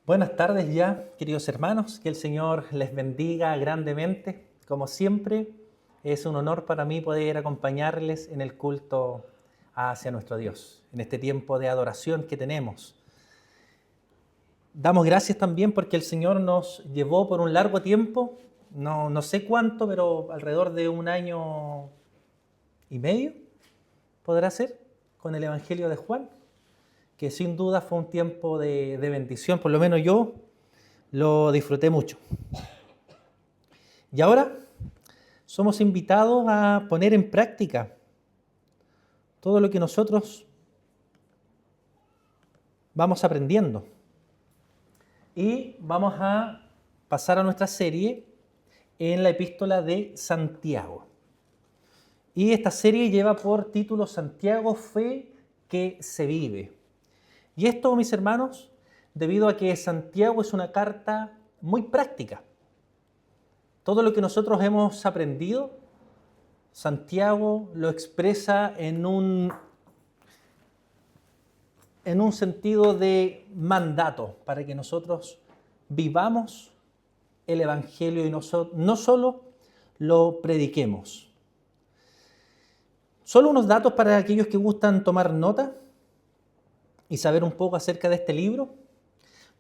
Buenas tardes ya, queridos hermanos, que el Señor les bendiga grandemente. Como siempre, es un honor para mí poder acompañarles en el culto hacia nuestro Dios, en este tiempo de adoración que tenemos. Damos gracias también porque el Señor nos llevó por un largo tiempo, no sé cuánto, pero alrededor de 1 año y medio, podrá ser, con el Evangelio de Juan, que sin duda fue un tiempo de bendición, por lo menos yo lo disfruté mucho. Y ahora somos invitados a poner en práctica todo lo que nosotros vamos aprendiendo. Y vamos a pasar a nuestra serie en la epístola de Santiago. Y esta serie lleva por título Santiago, fe que se vive. Y esto, mis hermanos, debido a que Santiago es una carta muy práctica. Todo lo que nosotros hemos aprendido, Santiago lo expresa en un sentido de mandato para que nosotros vivamos el Evangelio y no solo lo prediquemos. Solo unos datos para aquellos que gustan tomar nota y saber un poco acerca de este libro.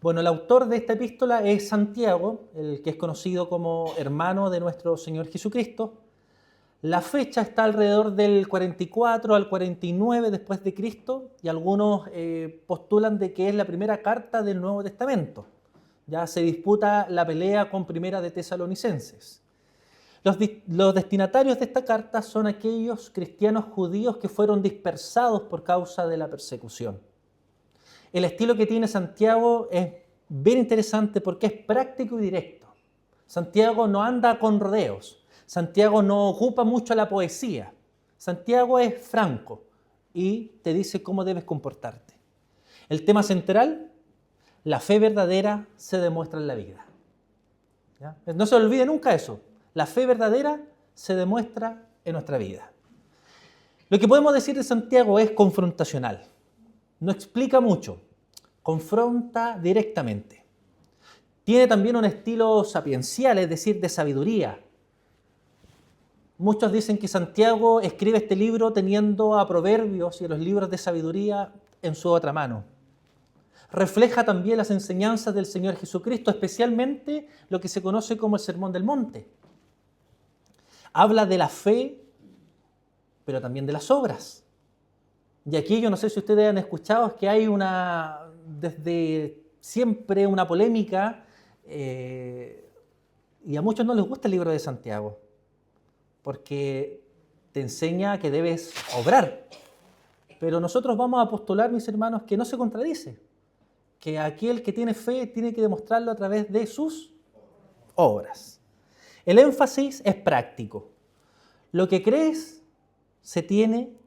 Bueno, el autor de esta epístola es Santiago, el que es conocido como hermano de nuestro Señor Jesucristo. La fecha está alrededor del 44 al 49 después de Cristo y algunos postulan de que es la primera carta del Nuevo Testamento. Ya se disputa la pelea con Primera de Tesalonicenses. Los destinatarios de esta carta son aquellos cristianos judíos que fueron dispersados por causa de la persecución. El estilo que tiene Santiago es bien interesante porque es práctico y directo. Santiago no anda con rodeos. Santiago no ocupa mucho la poesía. Santiago es franco y te dice cómo debes comportarte. El tema central, la fe verdadera se demuestra en la vida. ¿Ya? No se olvide nunca eso. La fe verdadera se demuestra en nuestra vida. Lo que podemos decir de Santiago es confrontacional. No explica mucho, confronta directamente. Tiene también un estilo sapiencial, es decir, de sabiduría. Muchos dicen que Santiago escribe este libro teniendo a Proverbios y a los libros de sabiduría en su otra mano. Refleja también las enseñanzas del Señor Jesucristo, especialmente lo que se conoce como el Sermón del Monte. Habla de la fe, pero también de las obras. Y aquí yo no sé si ustedes han escuchado, es que hay desde siempre una polémica y a muchos no les gusta el libro de Santiago porque te enseña que debes obrar. Pero nosotros vamos a postular, mis hermanos, que no se contradice, que aquel que tiene fe tiene que demostrarlo a través de sus obras. El énfasis es práctico. Lo que crees se tiene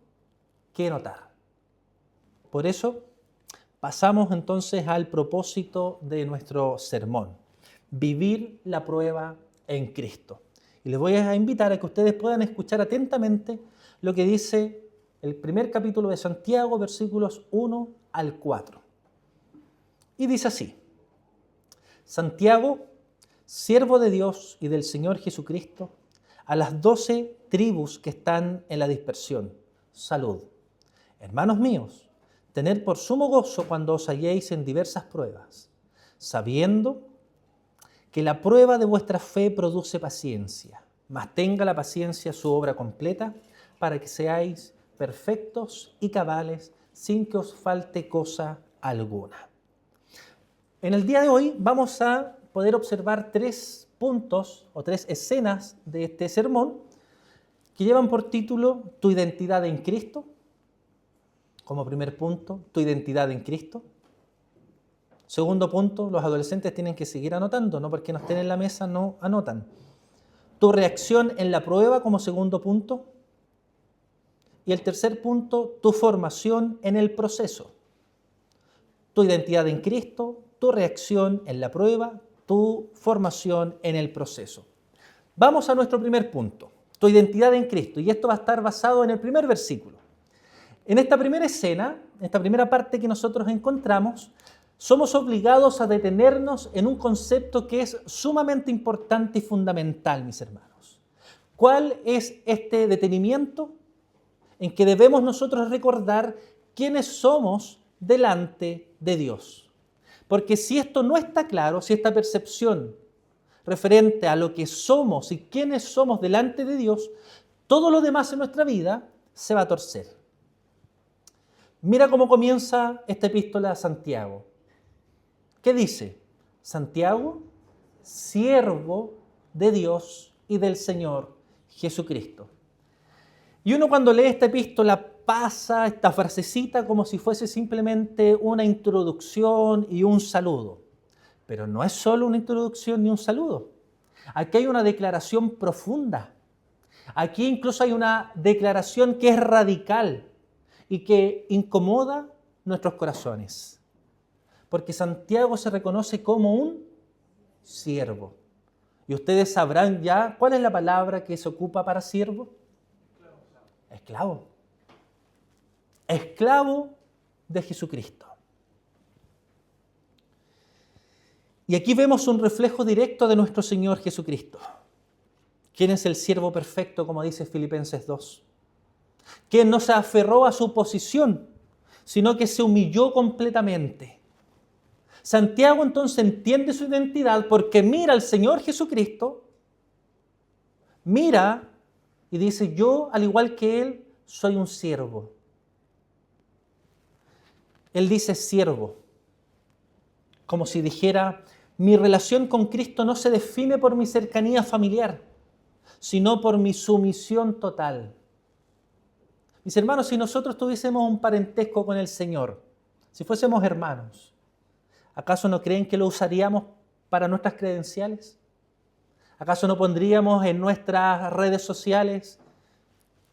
que notar. Por eso pasamos entonces al propósito de nuestro sermón, vivir la prueba en Cristo. Y les voy a invitar a que ustedes puedan escuchar atentamente lo que dice el primer capítulo de Santiago, versículos 1 al 4. Y dice así: Santiago, siervo de Dios y del Señor Jesucristo, a las 12 tribus que están en la dispersión, salud. Hermanos míos, tened por sumo gozo cuando os halléis en diversas pruebas, sabiendo que la prueba de vuestra fe produce paciencia, mas tenga la paciencia su obra completa, para que seáis perfectos y cabales, sin que os falte cosa alguna. En el día de hoy vamos a poder observar 3 puntos o 3 escenas de este sermón que llevan por título Tu identidad en Cristo. Como primer punto, tu identidad en Cristo. Segundo punto, los adolescentes tienen que seguir anotando, no porque no estén en la mesa, no anotan. Tu reacción en la prueba como segundo punto. Y el tercer punto, tu formación en el proceso. Tu identidad en Cristo, tu reacción en la prueba, tu formación en el proceso. Vamos a nuestro primer punto, tu identidad en Cristo, y esto va a estar basado en el primer versículo. En esta primera escena, en esta primera parte que nosotros encontramos, somos obligados a detenernos en un concepto que es sumamente importante y fundamental, mis hermanos. ¿Cuál es este detenimiento? En que debemos nosotros recordar quiénes somos delante de Dios. Porque si esto no está claro, si esta percepción referente a lo que somos y quiénes somos delante de Dios, todo lo demás en nuestra vida se va a torcer. Mira cómo comienza esta epístola a Santiago. ¿Qué dice? Santiago, siervo de Dios y del Señor Jesucristo. Y uno cuando lee esta epístola pasa esta frasecita como si fuese simplemente una introducción y un saludo. Pero no es solo una introducción ni un saludo. Aquí hay una declaración profunda. Aquí incluso hay una declaración que es radical y que incomoda nuestros corazones. Porque Santiago se reconoce como un siervo. Y ustedes sabrán ya cuál es la palabra que se ocupa para siervo. Esclavo. Esclavo de Jesucristo. Y aquí vemos un reflejo directo de nuestro Señor Jesucristo. ¿Quién es el siervo perfecto, como dice Filipenses 2? Quien no se aferró a su posición, sino que se humilló completamente. Santiago entonces entiende su identidad porque mira al Señor Jesucristo, mira y dice, yo, al igual que Él, soy un siervo. Él dice siervo, como si dijera, mi relación con Cristo no se define por mi cercanía familiar, sino por mi sumisión total. Mis hermanos, si nosotros tuviésemos un parentesco con el Señor, si fuésemos hermanos, ¿acaso no creen que lo usaríamos para nuestras credenciales? ¿Acaso no pondríamos en nuestras redes sociales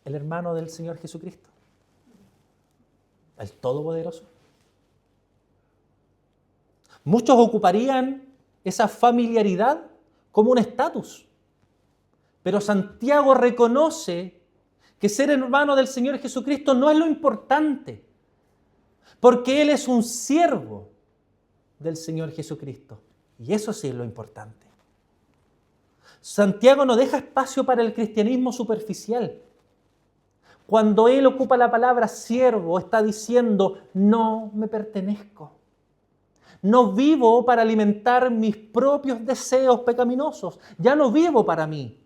el hermano del Señor Jesucristo? El Todopoderoso. Muchos ocuparían esa familiaridad como un estatus. Pero Santiago reconoce que ser hermano del Señor Jesucristo no es lo importante, porque Él es un siervo del Señor Jesucristo. Y eso sí es lo importante. Santiago no deja espacio para el cristianismo superficial. Cuando él ocupa la palabra siervo, está diciendo, no me pertenezco. No vivo para alimentar mis propios deseos pecaminosos. Ya no vivo para mí.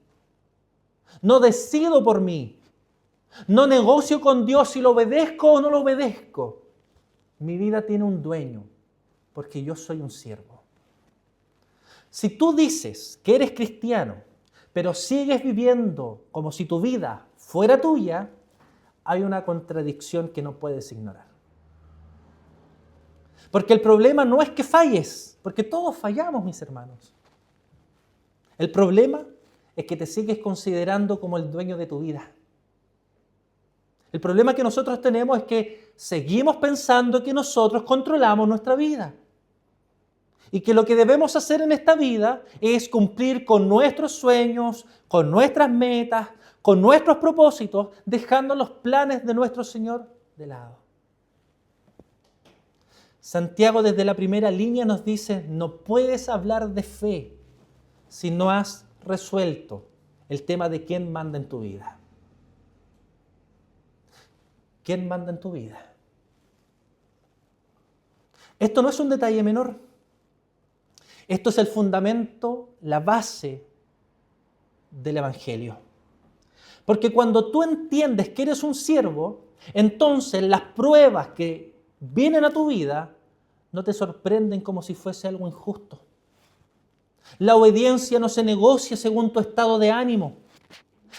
No decido por mí. No negocio con Dios si lo obedezco o no lo obedezco. Mi vida tiene un dueño, porque yo soy un siervo. Si tú dices que eres cristiano, pero sigues viviendo como si tu vida fuera tuya, hay una contradicción que no puedes ignorar. Porque el problema no es que falles, porque todos fallamos, mis hermanos. El problema es que te sigues considerando como el dueño de tu vida. El problema que nosotros tenemos es que seguimos pensando que nosotros controlamos nuestra vida. Y que lo que debemos hacer en esta vida es cumplir con nuestros sueños, con nuestras metas, con nuestros propósitos, dejando los planes de nuestro Señor de lado. Santiago desde la primera línea nos dice, no puedes hablar de fe si no has resuelto el tema de quién manda en tu vida. ¿Quién manda en tu vida? Esto no es un detalle menor. Esto es el fundamento, la base del Evangelio. Porque cuando tú entiendes que eres un siervo, entonces las pruebas que vienen a tu vida no te sorprenden como si fuese algo injusto. La obediencia no se negocia según tu estado de ánimo.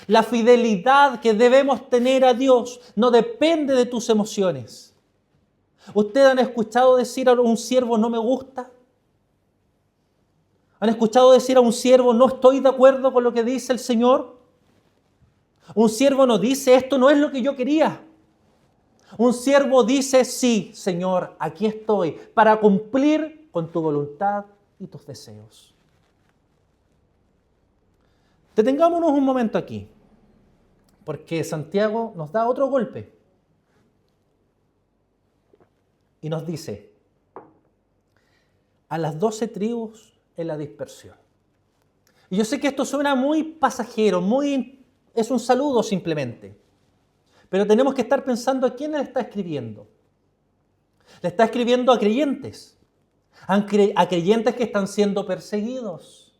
La fidelidad que debemos tener a Dios no depende de tus emociones. ¿Ustedes han escuchado decir a un siervo no me gusta? ¿Han escuchado decir a un siervo no estoy de acuerdo con lo que dice el Señor? Un siervo no dice esto no es lo que yo quería. Un siervo dice sí, Señor, aquí estoy para cumplir con tu voluntad y tus deseos. Detengámonos un momento aquí, porque Santiago nos da otro golpe y nos dice, a las 12 tribus en la dispersión. Y yo sé que esto suena muy pasajero, es un saludo simplemente. Pero tenemos que estar pensando a quién le está escribiendo. Le está escribiendo a creyentes. A creyentes que están siendo perseguidos.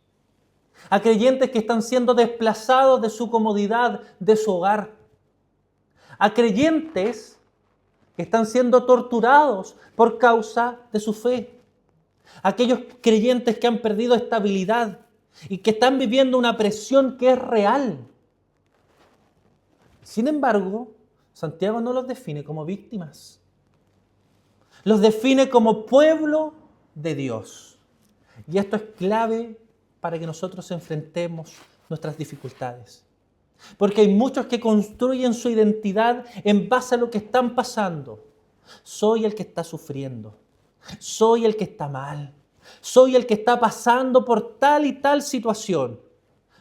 A creyentes que están siendo desplazados de su comodidad, de su hogar. A creyentes que están siendo torturados por causa de su fe. Aquellos creyentes que han perdido estabilidad y que están viviendo una presión que es real. Sin embargo, Santiago no los define como víctimas. Los define como pueblo de Dios. Y esto es clave para que nosotros enfrentemos nuestras dificultades. Porque hay muchos que construyen su identidad en base a lo que están pasando. Soy el que está sufriendo. Soy el que está mal. Soy el que está pasando por tal y tal situación.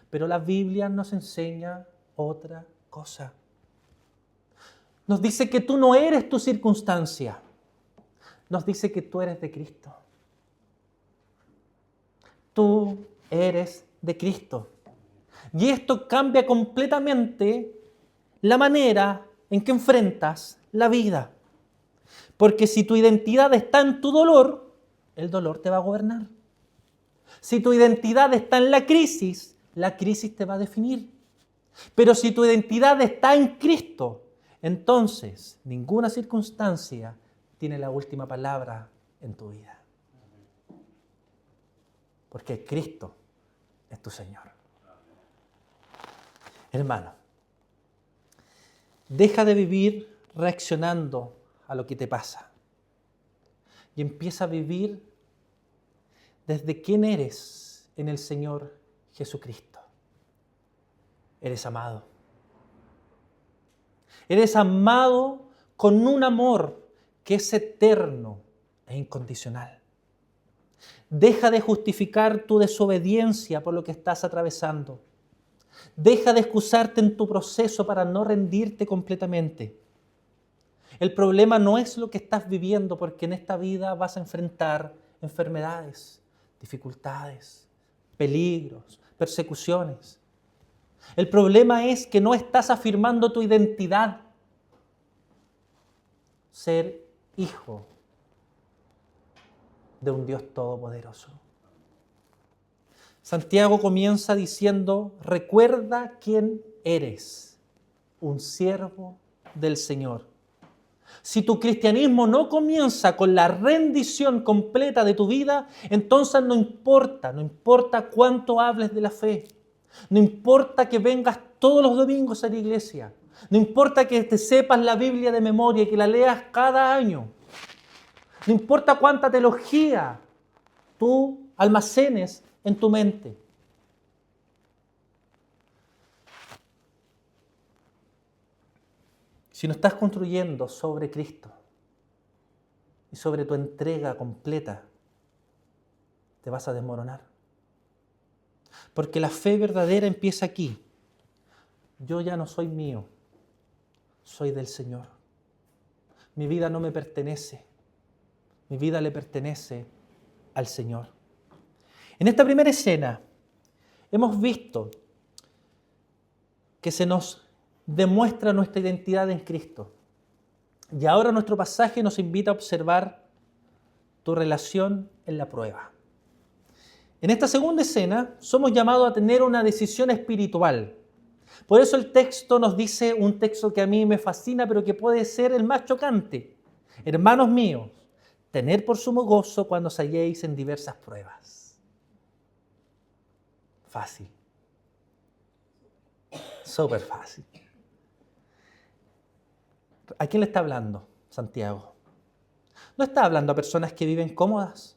Pero la Biblia nos enseña otra cosa. Nos dice que tú no eres tu circunstancia. Nos dice que tú eres de Cristo. Tú eres de Cristo. Y esto cambia completamente la manera en que enfrentas la vida. Porque si tu identidad está en tu dolor, el dolor te va a gobernar. Si tu identidad está en la crisis te va a definir. Pero si tu identidad está en Cristo, entonces ninguna circunstancia tiene la última palabra en tu vida. Porque Cristo es tu Señor. Hermano, deja de vivir reaccionando a lo que te pasa y empieza a vivir desde quién eres en el Señor Jesucristo. Eres amado. Eres amado con un amor que es eterno e incondicional. Deja de justificar tu desobediencia por lo que estás atravesando. Deja de excusarte en tu proceso para no rendirte completamente. El problema no es lo que estás viviendo, porque en esta vida vas a enfrentar enfermedades, dificultades, peligros, persecuciones. El problema es que no estás afirmando tu identidad. Ser hijo de un Dios todopoderoso. Santiago comienza diciendo: recuerda quién eres, un siervo del Señor. Si tu cristianismo no comienza con la rendición completa de tu vida, entonces no importa cuánto hables de la fe, no importa que vengas todos los domingos a la iglesia, no importa que te sepas la Biblia de memoria y que la leas cada año, no importa cuánta teología tú almacenes en tu mente. Si no estás construyendo sobre Cristo y sobre tu entrega completa, te vas a desmoronar. Porque la fe verdadera empieza aquí. Yo ya no soy mío, soy del Señor. Mi vida no me pertenece, mi vida le pertenece al Señor. En esta primera escena hemos visto que se nos demuestra nuestra identidad en Cristo. Y ahora nuestro pasaje nos invita a observar tu relación en la prueba. En esta segunda escena somos llamados a tener una decisión espiritual. Por eso el texto nos dice un texto que a mí me fascina, pero que puede ser el más chocante. Hermanos míos, tened por sumo gozo cuando os halléis en diversas pruebas. Fácil. Súper fácil. ¿A quién le está hablando Santiago? No está hablando a personas que viven cómodas.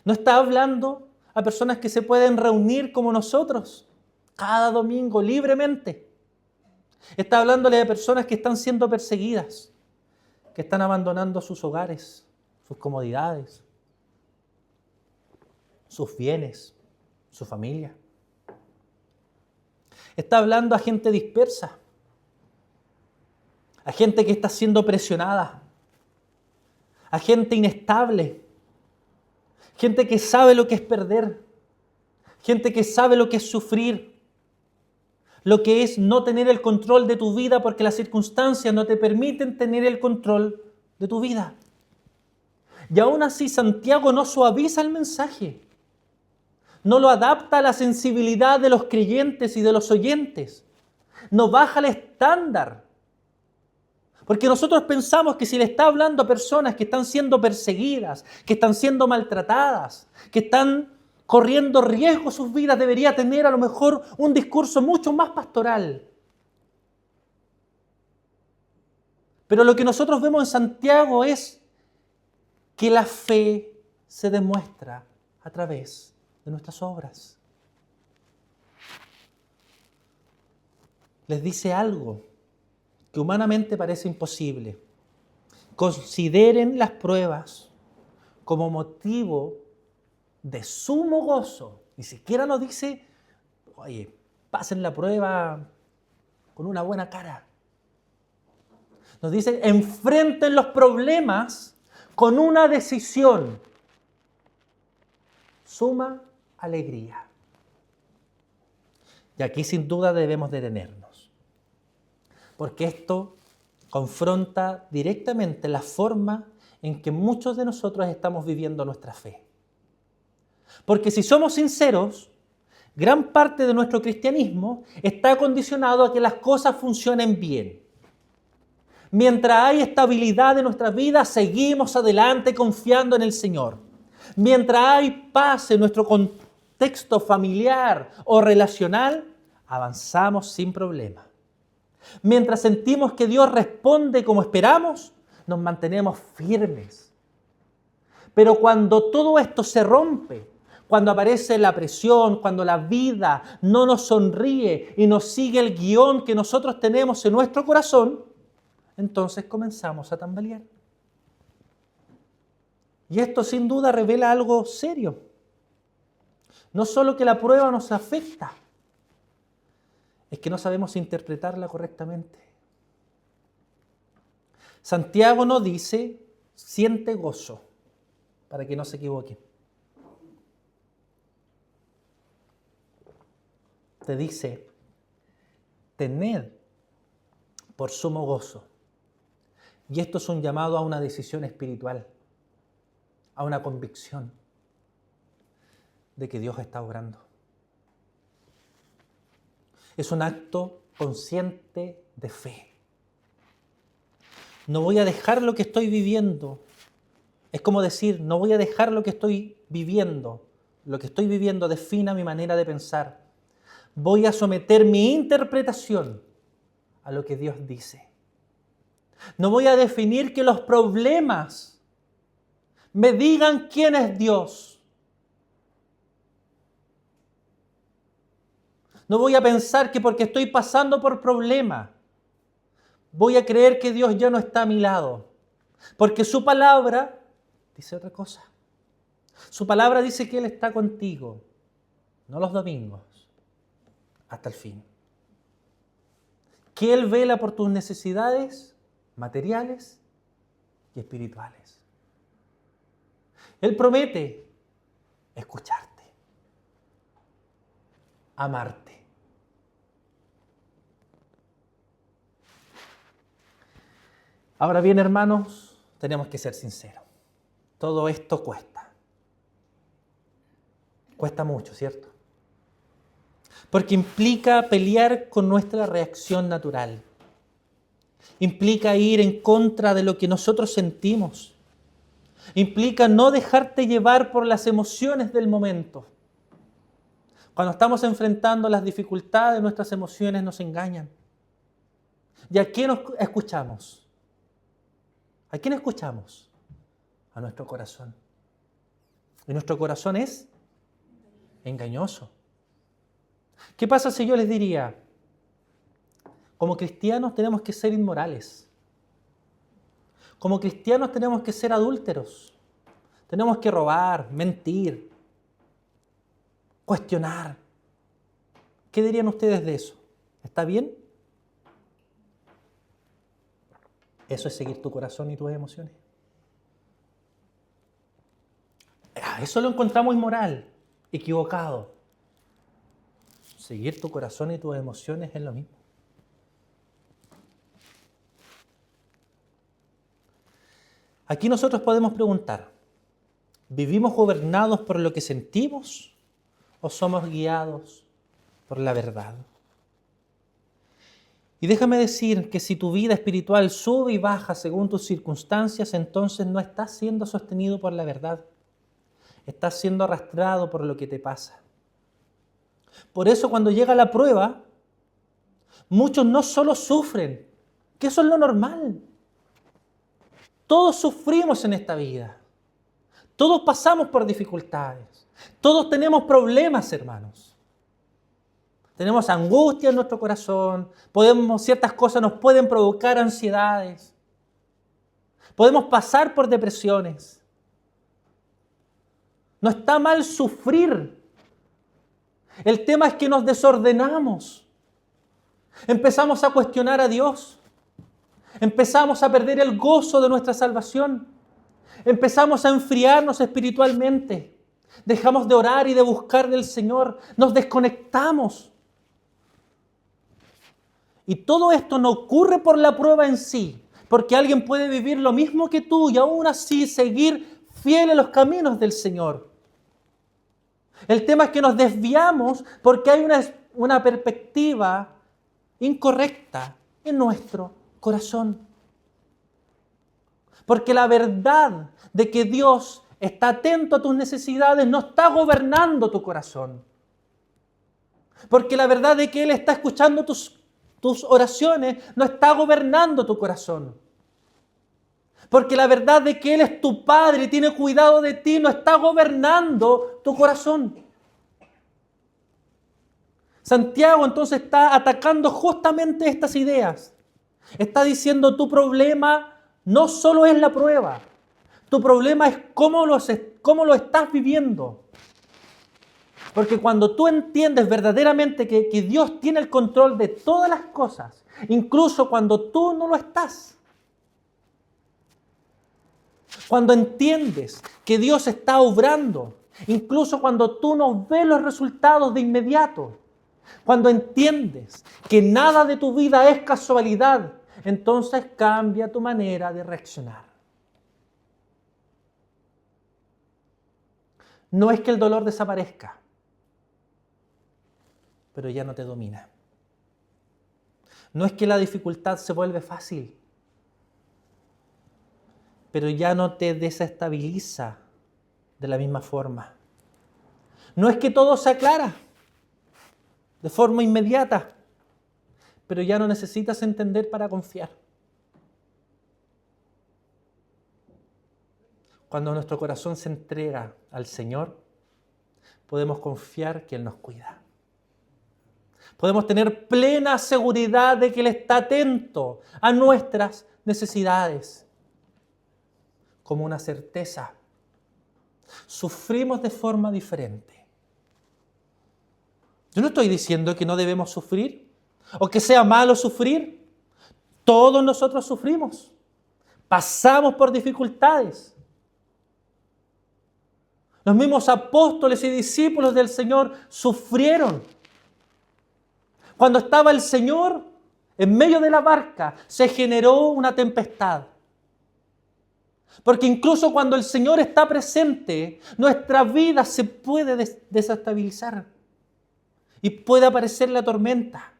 No está hablando a personas que se pueden reunir como nosotros cada domingo libremente. Está hablándole a personas que están siendo perseguidas, que están abandonando sus hogares, sus comodidades, sus bienes, su familia. Está hablando a gente dispersa, a gente que está siendo presionada, a gente inestable, gente que sabe lo que es perder, gente que sabe lo que es sufrir, lo que es no tener el control de tu vida porque las circunstancias no te permiten tener el control de tu vida. Y aún así Santiago no suaviza el mensaje, no lo adapta a la sensibilidad de los creyentes y de los oyentes, no baja el estándar. Porque nosotros pensamos que si le está hablando a personas que están siendo perseguidas, que están siendo maltratadas, que están corriendo riesgo sus vidas, debería tener a lo mejor un discurso mucho más pastoral. Pero lo que nosotros vemos en Santiago es que la fe se demuestra a través de nuestras obras. Les dice algo que humanamente parece imposible. Consideren las pruebas como motivo de sumo gozo. Ni siquiera nos dice, oye, pasen la prueba con una buena cara. Nos dice, enfrenten los problemas con una decisión. Suma alegría. Y aquí sin duda debemos detenernos, porque esto confronta directamente la forma en que muchos de nosotros estamos viviendo nuestra fe. Porque si somos sinceros, gran parte de nuestro cristianismo está condicionado a que las cosas funcionen bien. Mientras hay estabilidad en nuestras vidas, seguimos adelante confiando en el Señor. Mientras hay paz en nuestro contexto familiar o relacional, avanzamos sin problema. Mientras sentimos que Dios responde como esperamos, nos mantenemos firmes. Pero cuando todo esto se rompe, cuando aparece la presión, cuando la vida no nos sonríe y nos sigue el guión que nosotros tenemos en nuestro corazón, entonces comenzamos a tambalear. Y esto sin duda revela algo serio. No solo que la prueba nos afecta, es que no sabemos interpretarla correctamente. Santiago no dice, siente gozo, para que no se equivoque. Te dice, tened por sumo gozo. Y esto es un llamado a una decisión espiritual, a una convicción de que Dios está obrando. Es un acto consciente de fe. No voy a dejar lo que estoy viviendo. Es como decir, no voy a dejar lo que estoy viviendo. Lo que estoy viviendo defina mi manera de pensar. Voy a someter mi interpretación a lo que Dios dice. No voy a definir que los problemas me digan quién es Dios. No voy a pensar que porque estoy pasando por problemas, voy a creer que Dios ya no está a mi lado. Porque su palabra dice otra cosa. Su palabra dice que Él está contigo, no los domingos, hasta el fin. Que Él vela por tus necesidades materiales y espirituales. Él promete escucharte, amarte. Ahora bien, hermanos, tenemos que ser sinceros. Todo esto cuesta. Cuesta mucho, ¿cierto? Porque implica pelear con nuestra reacción natural. Implica ir en contra de lo que nosotros sentimos. Implica no dejarte llevar por las emociones del momento. Cuando estamos enfrentando las dificultades, nuestras emociones nos engañan. ¿Y a quién nos escuchamos? ¿A quién escuchamos? A nuestro corazón. Y nuestro corazón es engañoso. ¿Qué pasa si yo les diría, como cristianos tenemos que ser inmorales? Como cristianos tenemos que ser adúlteros. Tenemos que robar, mentir, cuestionar. ¿Qué dirían ustedes de eso? ¿Está bien? Eso es seguir tu corazón y tus emociones. eso lo encontramos inmoral, equivocado. Seguir tu corazón y tus emociones es lo mismo. Aquí nosotros podemos preguntar, ¿vivimos gobernados por lo que sentimos o somos guiados por la verdad? Y déjame decir que si tu vida espiritual sube y baja según tus circunstancias, entonces no estás siendo sostenido por la verdad. Estás siendo arrastrado por lo que te pasa. Por eso cuando llega la prueba, muchos no solo sufren, que eso es lo normal. Todos sufrimos en esta vida. Todos pasamos por dificultades. Todos tenemos problemas, hermanos. Tenemos angustia en nuestro corazón. Ciertas cosas nos pueden provocar ansiedades. Podemos pasar por depresiones. No está mal sufrir. El tema es que nos desordenamos. Empezamos a cuestionar a Dios. Empezamos a perder el gozo de nuestra salvación. Empezamos a enfriarnos espiritualmente. Dejamos de orar y de buscar del Señor. Nos desconectamos. Y todo esto no ocurre por la prueba en sí, porque alguien puede vivir lo mismo que tú y aún así seguir fiel a los caminos del Señor. El tema es que nos desviamos porque hay una perspectiva incorrecta en nuestro corazón. Porque la verdad de que Dios está atento a tus necesidades no está gobernando tu corazón. Porque la verdad de que Él está escuchando tus oraciones no está gobernando tu corazón. Porque la verdad de que Él es tu Padre y tiene cuidado de ti no está gobernando tu corazón. Santiago entonces está atacando justamente estas ideas. Está diciendo tu problema no solo es la prueba. Tu problema es cómo lo estás viviendo. Porque cuando tú entiendes verdaderamente que Dios tiene el control de todas las cosas, incluso cuando tú no lo estás, cuando entiendes que Dios está obrando, incluso cuando tú no ves los resultados de inmediato, cuando entiendes que nada de tu vida es casualidad, entonces cambia tu manera de reaccionar. No es que el dolor desaparezca, pero ya no te domina. No es que la dificultad se vuelve fácil, pero ya no te desestabiliza de la misma forma. No es que todo se aclara de forma inmediata, pero ya no necesitas entender para confiar. Cuando nuestro corazón se entrega al Señor, podemos confiar que Él nos cuida. Podemos tener plena seguridad de que Él está atento a nuestras necesidades. Como una certeza. Sufrimos de forma diferente. Yo no estoy diciendo que no debemos sufrir o que sea malo sufrir. Todos nosotros sufrimos. Pasamos por dificultades. Los mismos apóstoles y discípulos del Señor sufrieron. Cuando estaba el Señor en medio de la barca, se generó una tempestad. Porque incluso cuando el Señor está presente, nuestra vida se puede desestabilizar. Y puede aparecer la tormenta.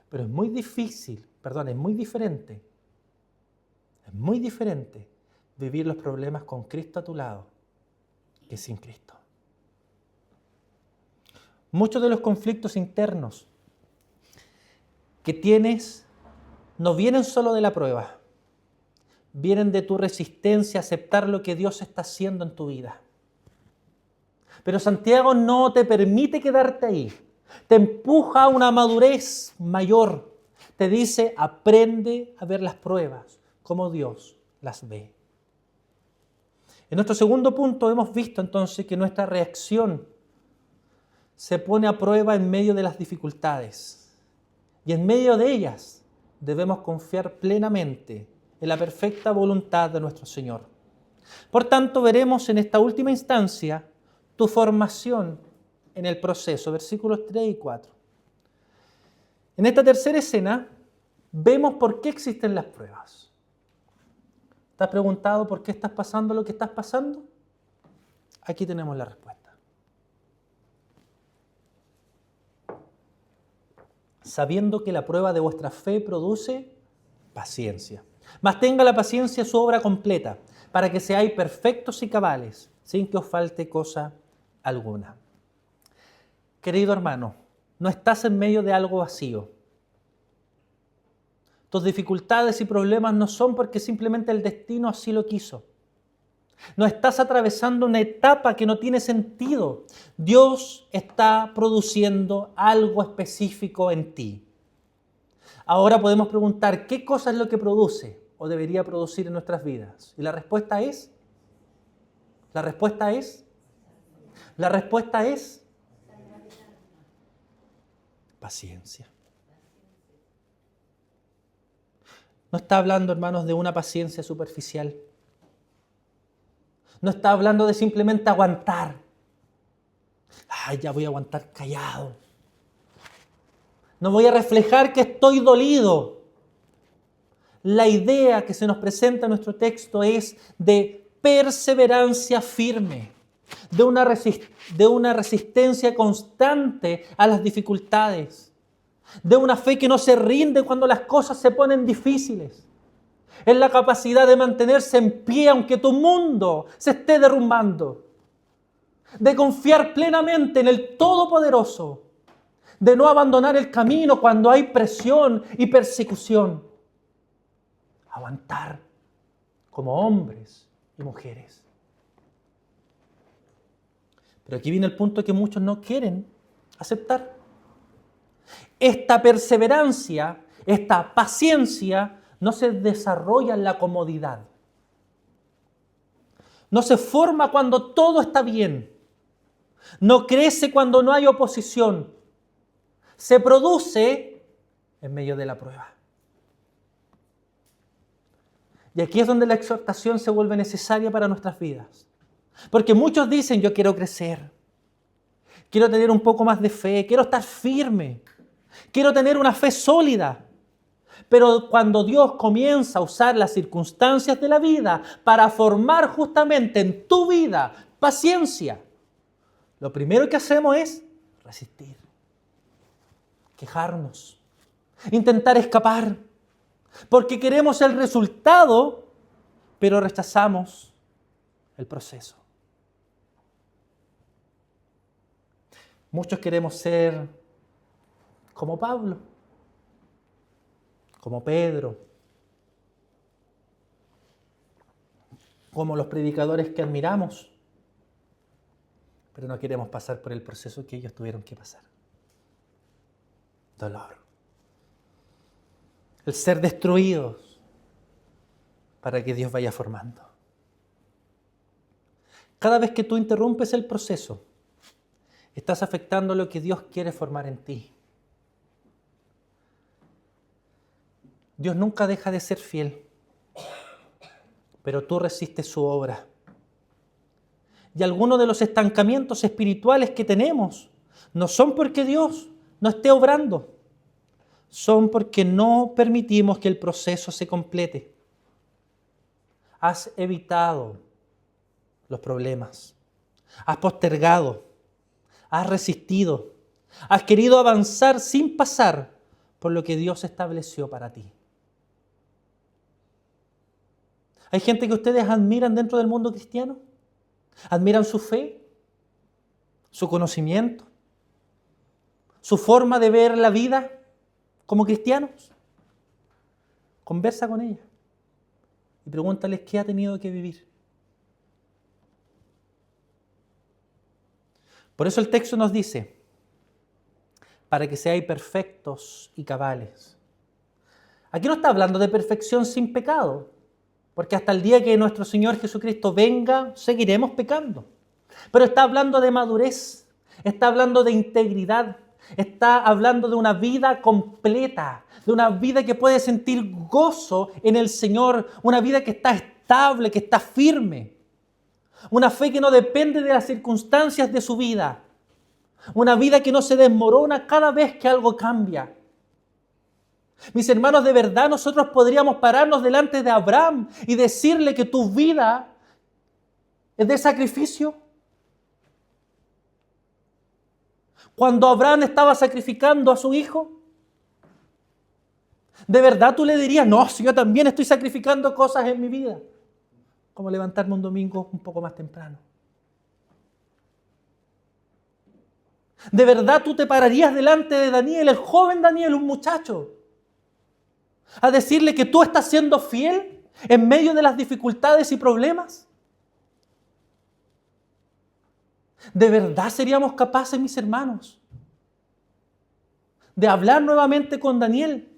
Pero es muy diferente. Es muy diferente vivir los problemas con Cristo a tu lado que sin Cristo. Muchos de los conflictos internos que tienes no vienen solo de la prueba, vienen de tu resistencia a aceptar lo que Dios está haciendo en tu vida. Pero Santiago no te permite quedarte ahí, te empuja a una madurez mayor, te dice, aprende a ver las pruebas como Dios las ve. En nuestro segundo punto hemos visto entonces que nuestra reacción se pone a prueba en medio de las dificultades. Y en medio de ellas debemos confiar plenamente en la perfecta voluntad de nuestro Señor. Por tanto, veremos en esta última instancia tu formación en el proceso, versículos 3 y 4. En esta tercera escena, vemos por qué existen las pruebas. ¿Te has preguntado por qué estás pasando lo que estás pasando? Aquí tenemos la respuesta. Sabiendo que la prueba de vuestra fe produce paciencia. Mas tenga la paciencia su obra completa, para que seáis perfectos y cabales, sin que os falte cosa alguna. Querido hermano, no estás en medio de algo vacío. Tus dificultades y problemas no son porque simplemente el destino así lo quiso. No estás atravesando una etapa que no tiene sentido. Dios está produciendo algo específico en ti. Ahora podemos preguntar, ¿qué cosa es lo que produce o debería producir en nuestras vidas? Y la respuesta es paciencia. No está hablando, hermanos, de una paciencia superficial. No está hablando de simplemente aguantar. Ay, ya voy a aguantar callado. No voy a reflejar que estoy dolido. La idea que se nos presenta en nuestro texto es de perseverancia firme, de una resistencia constante a las dificultades, de una fe que no se rinde cuando las cosas se ponen difíciles. Es la capacidad de mantenerse en pie aunque tu mundo se esté derrumbando, de confiar plenamente en el Todopoderoso, de no abandonar el camino cuando hay presión y persecución. Aguantar como hombres y mujeres. Pero aquí viene el punto que muchos no quieren aceptar. Esta perseverancia, esta paciencia, no se desarrolla en la comodidad. No se forma cuando todo está bien. No crece cuando no hay oposición. Se produce en medio de la prueba. Y aquí es donde la exhortación se vuelve necesaria para nuestras vidas. Porque muchos dicen, yo quiero crecer, quiero tener un poco más de fe, quiero estar firme, quiero tener una fe sólida. Pero cuando Dios comienza a usar las circunstancias de la vida para formar justamente en tu vida paciencia, lo primero que hacemos es resistir, quejarnos, intentar escapar, porque queremos el resultado, pero rechazamos el proceso. Muchos queremos ser como Pablo, como Pedro, como los predicadores que admiramos, pero no queremos pasar por el proceso que ellos tuvieron que pasar. Dolor. El ser destruidos para que Dios vaya formando. Cada vez que tú interrumpes el proceso, estás afectando lo que Dios quiere formar en ti. Dios nunca deja de ser fiel, pero tú resistes su obra. Y algunos de los estancamientos espirituales que tenemos no son porque Dios no esté obrando, son porque no permitimos que el proceso se complete. Has evitado los problemas, has postergado, has resistido, has querido avanzar sin pasar por lo que Dios estableció para ti. Hay gente que ustedes admiran dentro del mundo cristiano, admiran su fe, su conocimiento, su forma de ver la vida como cristianos. Conversa con ella y pregúntales qué ha tenido que vivir. Por eso el texto nos dice, para que seáis perfectos y cabales. Aquí no está hablando de perfección sin pecado, porque hasta el día que nuestro Señor Jesucristo venga, seguiremos pecando. Pero está hablando de madurez, está hablando de integridad, está hablando de una vida completa, de una vida que puede sentir gozo en el Señor, una vida que está estable, que está firme. Una fe que no depende de las circunstancias de su vida. Una vida que no se desmorona cada vez que algo cambia. Mis hermanos, de verdad nosotros podríamos pararnos delante de Abraham y decirle que tu vida es de sacrificio. Cuando Abraham estaba sacrificando a su hijo, ¿de verdad tú le dirías, no, si yo también estoy sacrificando cosas en mi vida? Como levantarme un domingo un poco más temprano. ¿De verdad tú te pararías delante de Daniel, el joven Daniel, un muchacho, a decirle que tú estás siendo fiel en medio de las dificultades y problemas? ¿De verdad seríamos capaces, mis hermanos, de hablar nuevamente con Daniel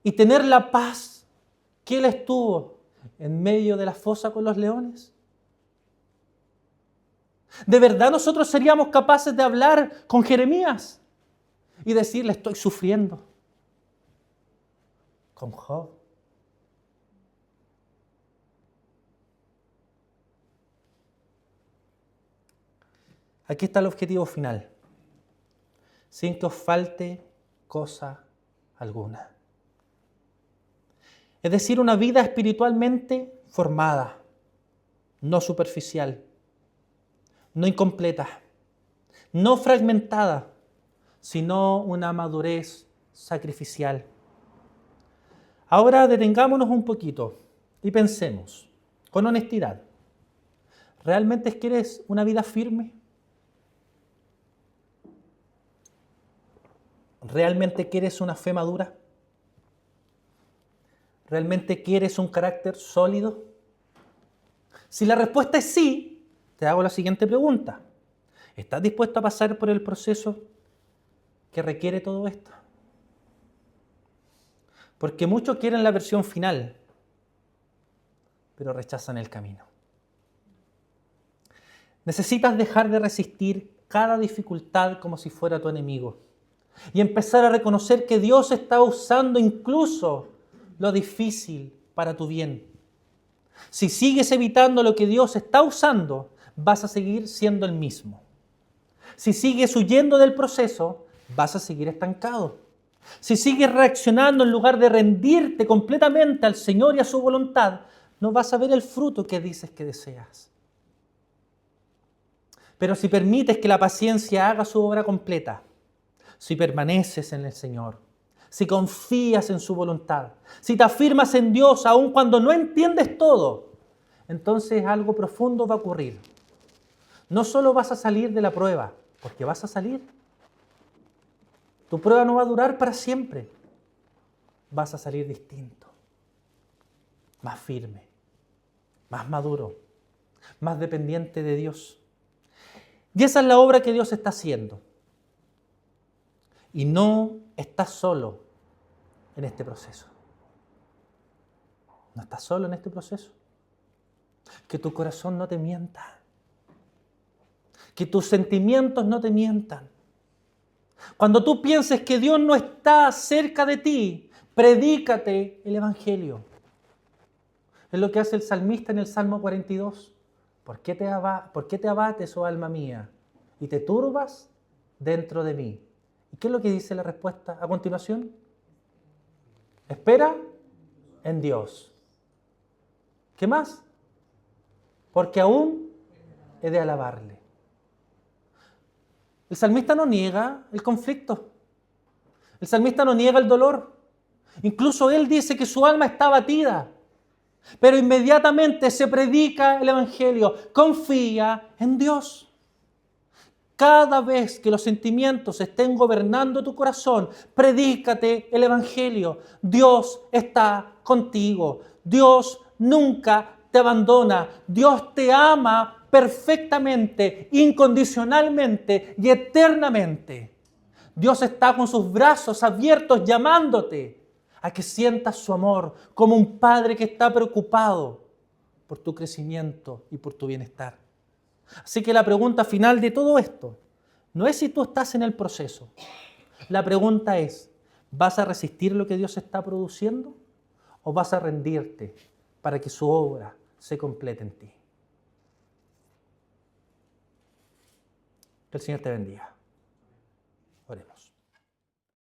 y tener la paz que él estuvo en medio de la fosa con los leones? ¿De verdad nosotros seríamos capaces de hablar con Jeremías y decirle, estoy sufriendo? Con Job. Aquí está el objetivo final. Sin que os falte cosa alguna. Es decir, una vida espiritualmente formada, no superficial, no incompleta, no fragmentada, sino una madurez sacrificial. Ahora detengámonos un poquito y pensemos, con honestidad, ¿realmente quieres una vida firme? ¿Realmente quieres una fe madura? ¿Realmente quieres un carácter sólido? Si la respuesta es sí, te hago la siguiente pregunta. ¿Estás dispuesto a pasar por el proceso que requiere todo esto? Porque muchos quieren la versión final, pero rechazan el camino. Necesitas dejar de resistir cada dificultad como si fuera tu enemigo y empezar a reconocer que Dios está usando incluso lo difícil para tu bien. Si sigues evitando lo que Dios está usando, vas a seguir siendo el mismo. Si sigues huyendo del proceso, vas a seguir estancado. Si sigues reaccionando en lugar de rendirte completamente al Señor y a su voluntad, no vas a ver el fruto que dices que deseas. Pero si permites que la paciencia haga su obra completa, si permaneces en el Señor, si confías en su voluntad, si te afirmas en Dios aun cuando no entiendes todo, entonces algo profundo va a ocurrir. No solo vas a salir de la prueba, porque vas a salir. Tu prueba no va a durar para siempre. Vas a salir distinto, más firme, más maduro, más dependiente de Dios. Y esa es la obra que Dios está haciendo. Y no estás solo en este proceso. No estás solo en este proceso. Que tu corazón no te mienta. Que tus sentimientos no te mientan. Cuando tú pienses que Dios no está cerca de ti, predícate el Evangelio. Es lo que hace el salmista en el Salmo 42. ¿Por qué te abates, oh alma mía, y te turbas dentro de mí? ¿Y qué es lo que dice la respuesta a continuación? Espera en Dios. ¿Qué más? Porque aún he de alabarle. El salmista no niega el conflicto. El salmista no niega el dolor. Incluso él dice que su alma está abatida. Pero inmediatamente se predica el Evangelio. Confía en Dios. Cada vez que los sentimientos estén gobernando tu corazón, predícate el Evangelio. Dios está contigo. Dios nunca te abandona. Dios te ama perfectamente, incondicionalmente y eternamente. Dios está con sus brazos abiertos llamándote a que sientas su amor como un padre que está preocupado por tu crecimiento y por tu bienestar. Así que la pregunta final de todo esto no es si tú estás en el proceso. La pregunta es, ¿vas a resistir lo que Dios está produciendo o vas a rendirte para que su obra se complete en ti. Que el Señor te bendiga. Oremos.